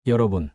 여러분,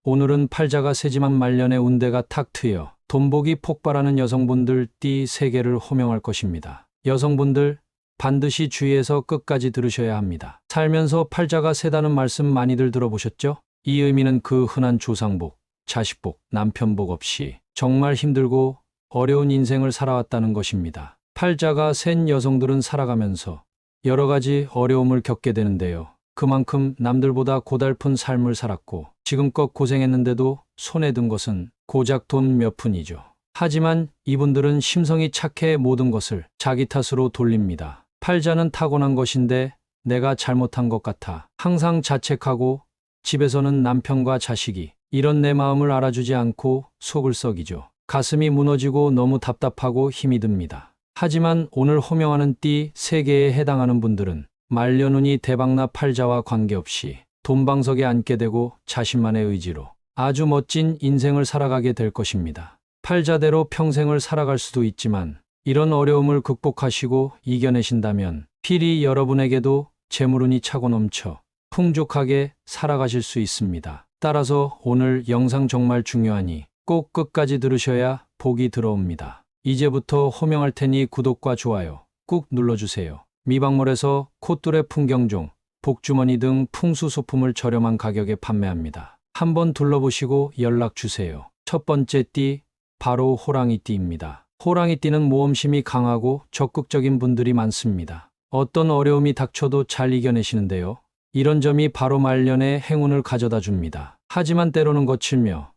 오늘은 팔자가 세지만 말년의 운대가 탁 트여 돈복이 폭발하는 여성분들 띠 3개를 호명할 것입니다. 여성분들 반드시 주의해서 끝까지 들으셔야 합니다. 살면서 팔자가 세다는 말씀 많이들 들어보셨죠? 이 의미는 그 흔한 조상복, 자식복, 남편복 없이 정말 힘들고 어려운 인생을 살아왔다는 것입니다. 팔자가 센 여성들은 살아가면서 여러 가지 어려움을 겪게 되는데요. 그만큼 남들보다 고달픈 삶을 살았고 지금껏 고생했는데도 손에 든 것은 고작 돈 몇 푼이죠. 하지만 이분들은 심성이 착해 모든 것을 자기 탓으로 돌립니다. 팔자는 타고난 것인데 내가 잘못한 것 같아 항상 자책하고 집에서는 남편과 자식이 이런 내 마음을 알아주지 않고 속을 썩이죠. 가슴이 무너지고 너무 답답하고 힘이 듭니다. 하지만 오늘 호명하는 띠 3개에 해당하는 분들은 말년운이 대박나 팔자와 관계없이 돈방석에 앉게 되고 자신만의 의지로 아주 멋진 인생을 살아가게 될 것입니다. 팔자대로 평생을 살아갈 수도 있지만 이런 어려움을 극복하시고 이겨내신다면 필히 여러분에게도 재물운이 차고 넘쳐 풍족하게 살아가실 수 있습니다. 따라서 오늘 영상 정말 중요하니 꼭 끝까지 들으셔야 복이 들어옵니다. 이제부터 호명할 테니 구독과 좋아요 꾹 눌러주세요. 미박몰에서 콧뚜레 풍경종, 복주머니 등 풍수소품을 저렴한 가격에 판매합니다. 한번 둘러보시고 연락주세요. 첫 번째 띠, 바로 호랑이띠입니다. 호랑이띠는 모험심이 강하고 적극적인 분들이 많습니다. 어떤 어려움이 닥쳐도 잘 이겨내시는데요. 이런 점이 바로 말년에 행운을 가져다 줍니다. 하지만 때로는 거칠며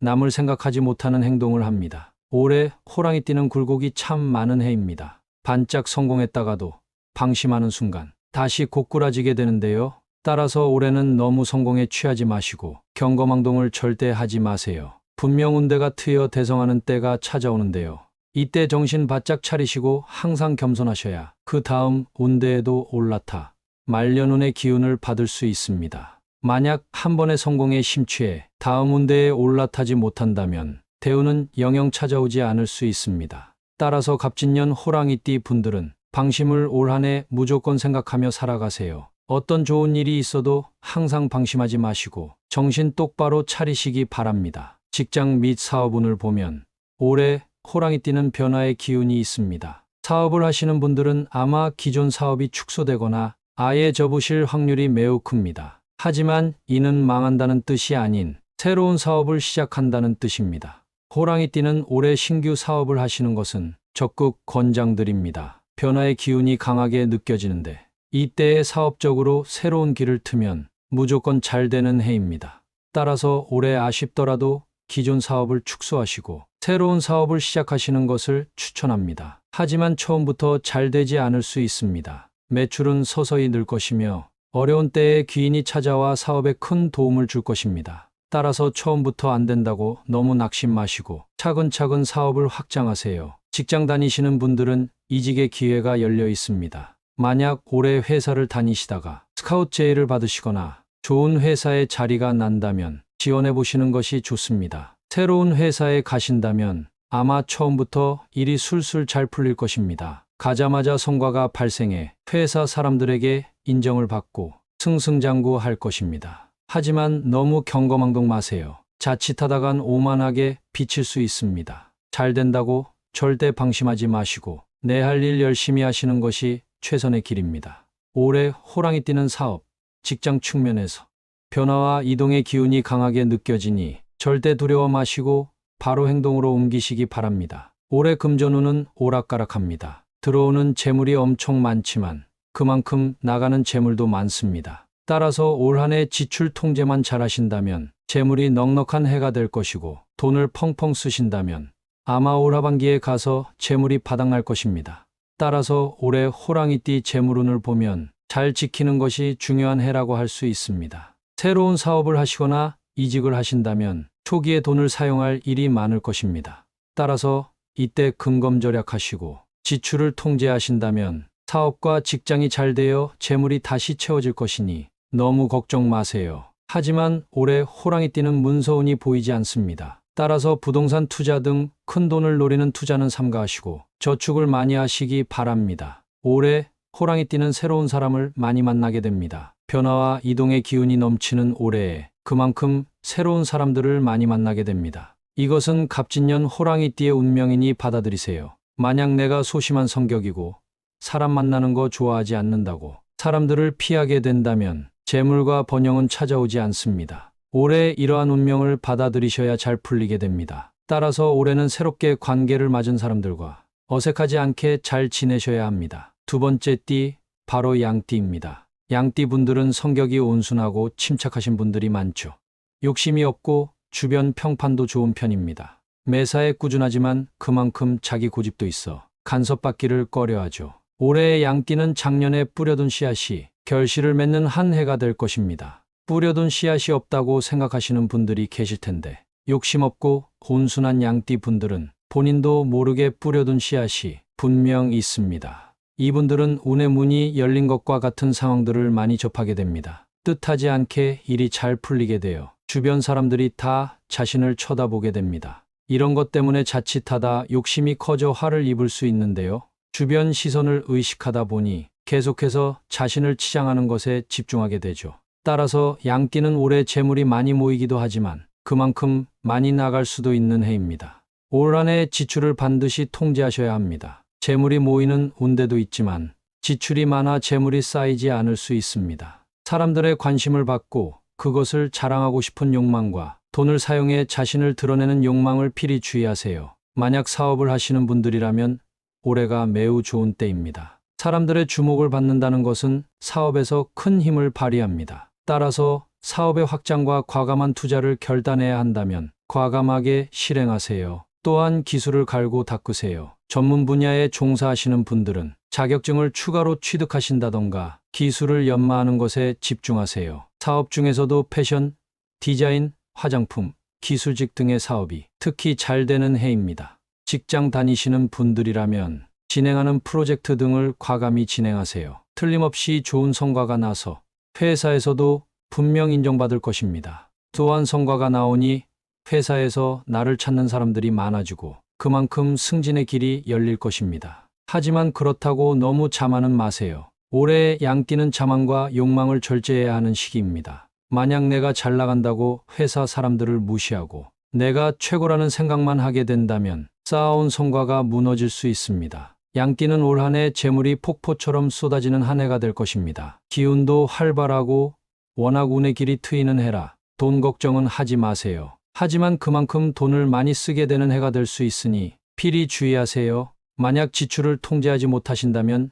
남을 생각하지 못하는 행동을 합니다. 올해 호랑이띠는 굴곡이 참 많은 해입니다. 반짝 성공했다가도 방심하는 순간 다시 고꾸라지게 되는데요. 따라서 올해는 너무 성공에 취하지 마시고 경거망동을 절대 하지 마세요. 분명 운대가 트여 대성하는 때가 찾아오는데요. 이때 정신 바짝 차리시고 항상 겸손하셔야 그 다음 운대에도 올라타 말년운의 기운을 받을 수 있습니다. 만약 한 번의 성공에 심취해 다음 운대에 올라타지 못한다면 대운은 영영 찾아오지 않을 수 있습니다. 따라서 갑진년 호랑이띠 분들은 방심을 올 한 해 무조건 생각하며 살아가세요. 어떤 좋은 일이 있어도 항상 방심하지 마시고 정신 똑바로 차리시기 바랍니다. 직장 및 사업운을 보면 올해 호랑이띠는 변화의 기운이 있습니다. 사업을 하시는 분들은 아마 기존 사업이 축소되거나 아예 접으실 확률이 매우 큽니다. 하지만 이는 망한다는 뜻이 아닌 새로운 사업을 시작한다는 뜻입니다. 호랑이띠는 올해 신규 사업을 하시는 것은 적극 권장드립니다. 변화의 기운이 강하게 느껴지는데 이때에 사업적으로 새로운 길을 트면 무조건 잘 되는 해입니다. 따라서 올해 아쉽더라도 기존 사업을 축소하시고 새로운 사업을 시작하시는 것을 추천합니다. 하지만 처음부터 잘 되지 않을 수 있습니다. 매출은 서서히 늘 것이며 어려운 때에 귀인이 찾아와 사업에 큰 도움을 줄 것입니다. 따라서 처음부터 안 된다고 너무 낙심 마시고 차근차근 사업을 확장하세요. 직장 다니시는 분들은 이직의 기회가 열려 있습니다. 만약 올해 회사를 다니시다가 스카우트 제의를 받으시거나 좋은 회사에 자리가 난다면 지원해 보시는 것이 좋습니다. 새로운 회사에 가신다면 아마 처음부터 일이 술술 잘 풀릴 것입니다. 가자마자 성과가 발생해 회사 사람들에게 인정을 받고 승승장구할 것입니다. 하지만 너무 경거망동 마세요. 자칫하다간 오만하게 비칠 수 있습니다. 잘 된다고 절대 방심하지 마시고 내 할 일 열심히 하시는 것이 최선의 길입니다. 올해 호랑이띠는 사업, 직장 측면에서 변화와 이동의 기운이 강하게 느껴지니 절대 두려워 마시고 바로 행동으로 옮기시기 바랍니다. 올해 금전운은 오락가락합니다. 들어오는 재물이 엄청 많지만 그만큼 나가는 재물도 많습니다. 따라서 올 한 해 지출 통제만 잘하신다면 재물이 넉넉한 해가 될 것이고 돈을 펑펑 쓰신다면 아마 올 하반기에 가서 재물이 바닥날 것입니다. 따라서 올해 호랑이띠 재물운을 보면 잘 지키는 것이 중요한 해라고 할 수 있습니다. 새로운 사업을 하시거나 이직을 하신다면 초기에 돈을 사용할 일이 많을 것입니다. 따라서 이때 근검절약하시고 지출을 통제하신다면 사업과 직장이 잘 되어 재물이 다시 채워질 것이니 너무 걱정 마세요. 하지만 올해 호랑이띠는 문서운이 보이지 않습니다. 따라서 부동산 투자 등 큰 돈을 노리는 투자는 삼가하시고 저축을 많이 하시기 바랍니다. 올해 호랑이띠는 새로운 사람을 많이 만나게 됩니다. 변화와 이동의 기운이 넘치는 올해에 그만큼 새로운 사람들을 많이 만나게 됩니다. 이것은 갑진년 호랑이띠의 운명이니 받아들이세요. 만약 내가 소심한 성격이고 사람 만나는 거 좋아하지 않는다고 사람들을 피하게 된다면 재물과 번영은 찾아오지 않습니다. 올해 이러한 운명을 받아들이셔야 잘 풀리게 됩니다. 따라서 올해는 새롭게 관계를 맺은 사람들과 어색하지 않게 잘 지내셔야 합니다. 두 번째 띠, 바로 양띠입니다. 양띠 분들은 성격이 온순하고 침착하신 분들이 많죠. 욕심이 없고 주변 평판도 좋은 편입니다. 매사에 꾸준하지만 그만큼 자기 고집도 있어 간섭받기를 꺼려하죠. 올해의 양띠는 작년에 뿌려둔 씨앗이 결실을 맺는 한 해가 될 것입니다. 뿌려둔 씨앗이 없다고 생각하시는 분들이 계실 텐데 욕심 없고 온순한 양띠 분들은 본인도 모르게 뿌려둔 씨앗이 분명 있습니다. 이분들은 운의 문이 열린 것과 같은 상황들을 많이 접하게 됩니다. 뜻하지 않게 일이 잘 풀리게 되어 주변 사람들이 다 자신을 쳐다보게 됩니다. 이런 것 때문에 자칫하다 욕심이 커져 화를 입을 수 있는데요. 주변 시선을 의식하다 보니 계속해서 자신을 치장하는 것에 집중하게 되죠. 따라서 양띠는 올해 재물이 많이 모이기도 하지만 그만큼 많이 나갈 수도 있는 해입니다. 올 한 해 지출을 반드시 통제하셔야 합니다. 재물이 모이는 운대도 있지만 지출이 많아 재물이 쌓이지 않을 수 있습니다. 사람들의 관심을 받고 그것을 자랑하고 싶은 욕망과 돈을 사용해 자신을 드러내는 욕망을 필히 주의하세요. 만약 사업을 하시는 분들이라면 올해가 매우 좋은 때입니다. 사람들의 주목을 받는다는 것은 사업에서 큰 힘을 발휘합니다. 따라서 사업의 확장과 과감한 투자를 결단해야 한다면 과감하게 실행하세요. 또한 기술을 갈고 닦으세요. 전문 분야에 종사하시는 분들은 자격증을 추가로 취득하신다던가 기술을 연마하는 것에 집중하세요. 사업 중에서도 패션, 디자인, 화장품, 기술직 등의 사업이 특히 잘 되는 해입니다. 직장 다니시는 분들이라면 진행하는 프로젝트 등을 과감히 진행하세요. 틀림없이 좋은 성과가 나서 회사에서도 분명 인정받을 것입니다. 또한 성과가 나오니 회사에서 나를 찾는 사람들이 많아지고 그만큼 승진의 길이 열릴 것입니다. 하지만 그렇다고 너무 자만은 마세요. 올해 양띠는 자만과 욕망을 절제해야 하는 시기입니다. 만약 내가 잘 나간다고 회사 사람들을 무시하고 내가 최고라는 생각만 하게 된다면 쌓아온 성과가 무너질 수 있습니다. 양띠는 올 한 해 재물이 폭포처럼 쏟아지는 한 해가 될 것입니다. 기운도 활발하고 워낙 운의 길이 트이는 해라 돈 걱정은 하지 마세요. 하지만 그만큼 돈을 많이 쓰게 되는 해가 될 수 있으니 필히 주의하세요. 만약 지출을 통제하지 못하신다면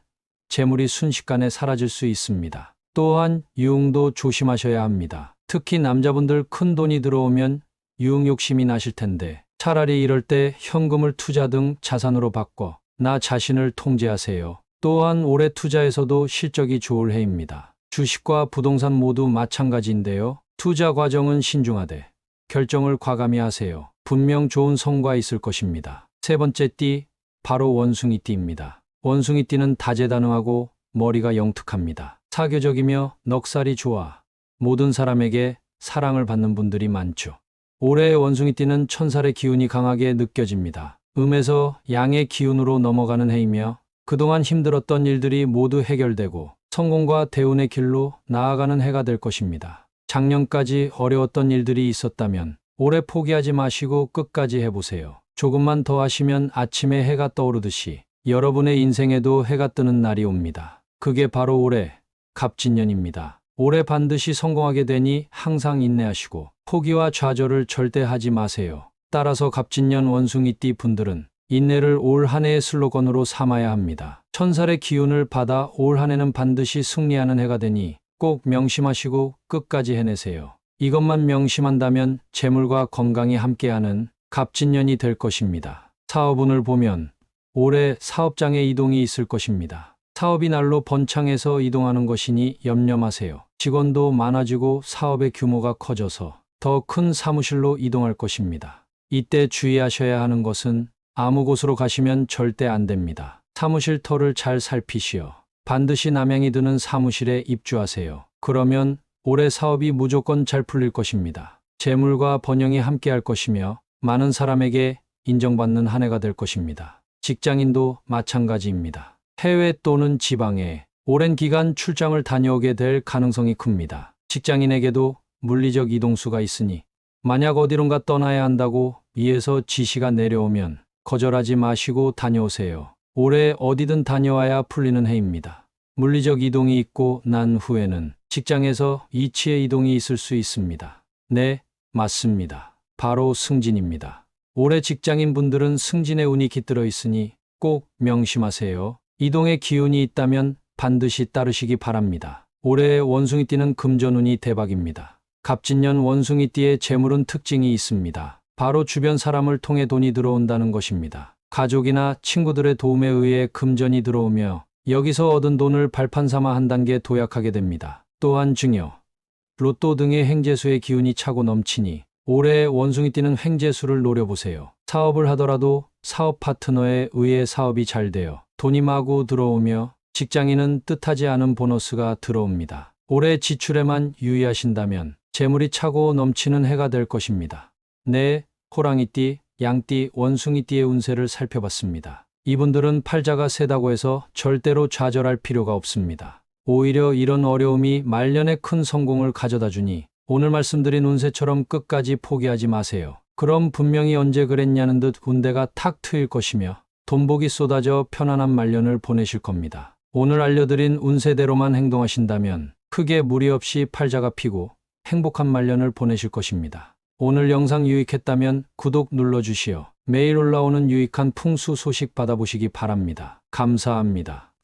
재물이 순식간에 사라질 수 있습니다. 또한 유흥도 조심하셔야 합니다. 특히 남자분들 큰 돈이 들어오면 유흥 욕심이 나실 텐데 차라리 이럴 때 현금을 투자 등 자산으로 바꿔 나 자신을 통제하세요. 또한 올해 투자에서도 실적이 좋을 해입니다. 주식과 부동산 모두 마찬가지인데요. 투자 과정은 신중하되 결정을 과감히 하세요. 분명 좋은 성과 있을 것입니다. 세 번째 띠, 바로 원숭이띠입니다. 원숭이띠는 다재다능하고 머리가 영특합니다. 사교적이며 넉살이 좋아 모든 사람에게 사랑을 받는 분들이 많죠. 올해의 원숭이띠는 천살의 기운이 강하게 느껴집니다. 음에서 양의 기운으로 넘어가는 해이며 그동안 힘들었던 일들이 모두 해결되고 성공과 대운의 길로 나아가는 해가 될 것입니다. 작년까지 어려웠던 일들이 있었다면 올해 포기하지 마시고 끝까지 해보세요. 조금만 더 하시면 아침에 해가 떠오르듯이 여러분의 인생에도 해가 뜨는 날이 옵니다. 그게 바로 올해 갑진년입니다. 올해 반드시 성공하게 되니 항상 인내하시고 포기와 좌절을 절대 하지 마세요. 따라서 갑진년 원숭이띠 분들은 인내를 올 한 해의 슬로건으로 삼아야 합니다. 천살의 기운을 받아 올 한 해는 반드시 승리하는 해가 되니 꼭 명심하시고 끝까지 해내세요. 이것만 명심한다면 재물과 건강이 함께하는 갑진년이 될 것입니다. 사업운을 보면 올해 사업장에 이동이 있을 것입니다. 사업이 날로 번창해서 이동하는 것이니 염려 마세요. 직원도 많아지고 사업의 규모가 커져서 더 큰 사무실로 이동할 것입니다. 이때 주의하셔야 하는 것은 아무 곳으로 가시면 절대 안 됩니다. 사무실 터를 잘 살피시어 반드시 남양이 드는 사무실에 입주하세요. 그러면 올해 사업이 무조건 잘 풀릴 것입니다. 재물과 번영이 함께할 것이며 많은 사람에게 인정받는 한 해가 될 것입니다. 직장인도 마찬가지입니다. 해외 또는 지방에 오랜 기간 출장을 다녀오게 될 가능성이 큽니다. 직장인에게도 물리적 이동수가 있으니 만약 어디론가 떠나야 한다고 위에서 지시가 내려오면 거절하지 마시고 다녀오세요. 올해 어디든 다녀와야 풀리는 해입니다. 물리적 이동이 있고 난 후에는 직장에서 이치의 이동이 있을 수 있습니다. 네, 맞습니다. 바로 승진입니다. 올해 직장인 분들은 승진의 운이 깃들어 있으니 꼭 명심하세요. 이동의 기운이 있다면 반드시 따르시기 바랍니다. 올해의 원숭이띠는 금전운이 대박입니다. 갑진년 원숭이띠의 재물은 특징이 있습니다. 바로 주변 사람을 통해 돈이 들어온다는 것입니다. 가족이나 친구들의 도움에 의해 금전이 들어오며 여기서 얻은 돈을 발판 삼아 한 단계 도약하게 됩니다. 또한 증여, 로또 등의 횡재수의 기운이 차고 넘치니 올해 원숭이띠는 횡재수를 노려보세요. 사업을 하더라도 사업 파트너에 의해 사업이 잘 되어 돈이 마구 들어오며 직장인은 뜻하지 않은 보너스가 들어옵니다. 올해 지출에만 유의하신다면 재물이 차고 넘치는 해가 될 것입니다. 네, 호랑이띠, 양띠, 원숭이띠의 운세를 살펴봤습니다. 이분들은 팔자가 세다고 해서 절대로 좌절할 필요가 없습니다. 오히려 이런 어려움이 말년에 큰 성공을 가져다 주니 오늘 말씀드린 운세처럼 끝까지 포기하지 마세요. 그럼 분명히 언제 그랬냐는 듯 운대가 탁 트일 것이며 돈복이 쏟아져 편안한 말년을 보내실 겁니다. 오늘 알려드린 운세대로만 행동하신다면 크게 무리 없이 팔자가 피고 행복한 말년을 보내실 것입니다. 오늘 영상 유익했다면 구독 눌러주시어 매일 올라오는 유익한 풍수 소식 받아보시기 바랍니다. 감사합니다.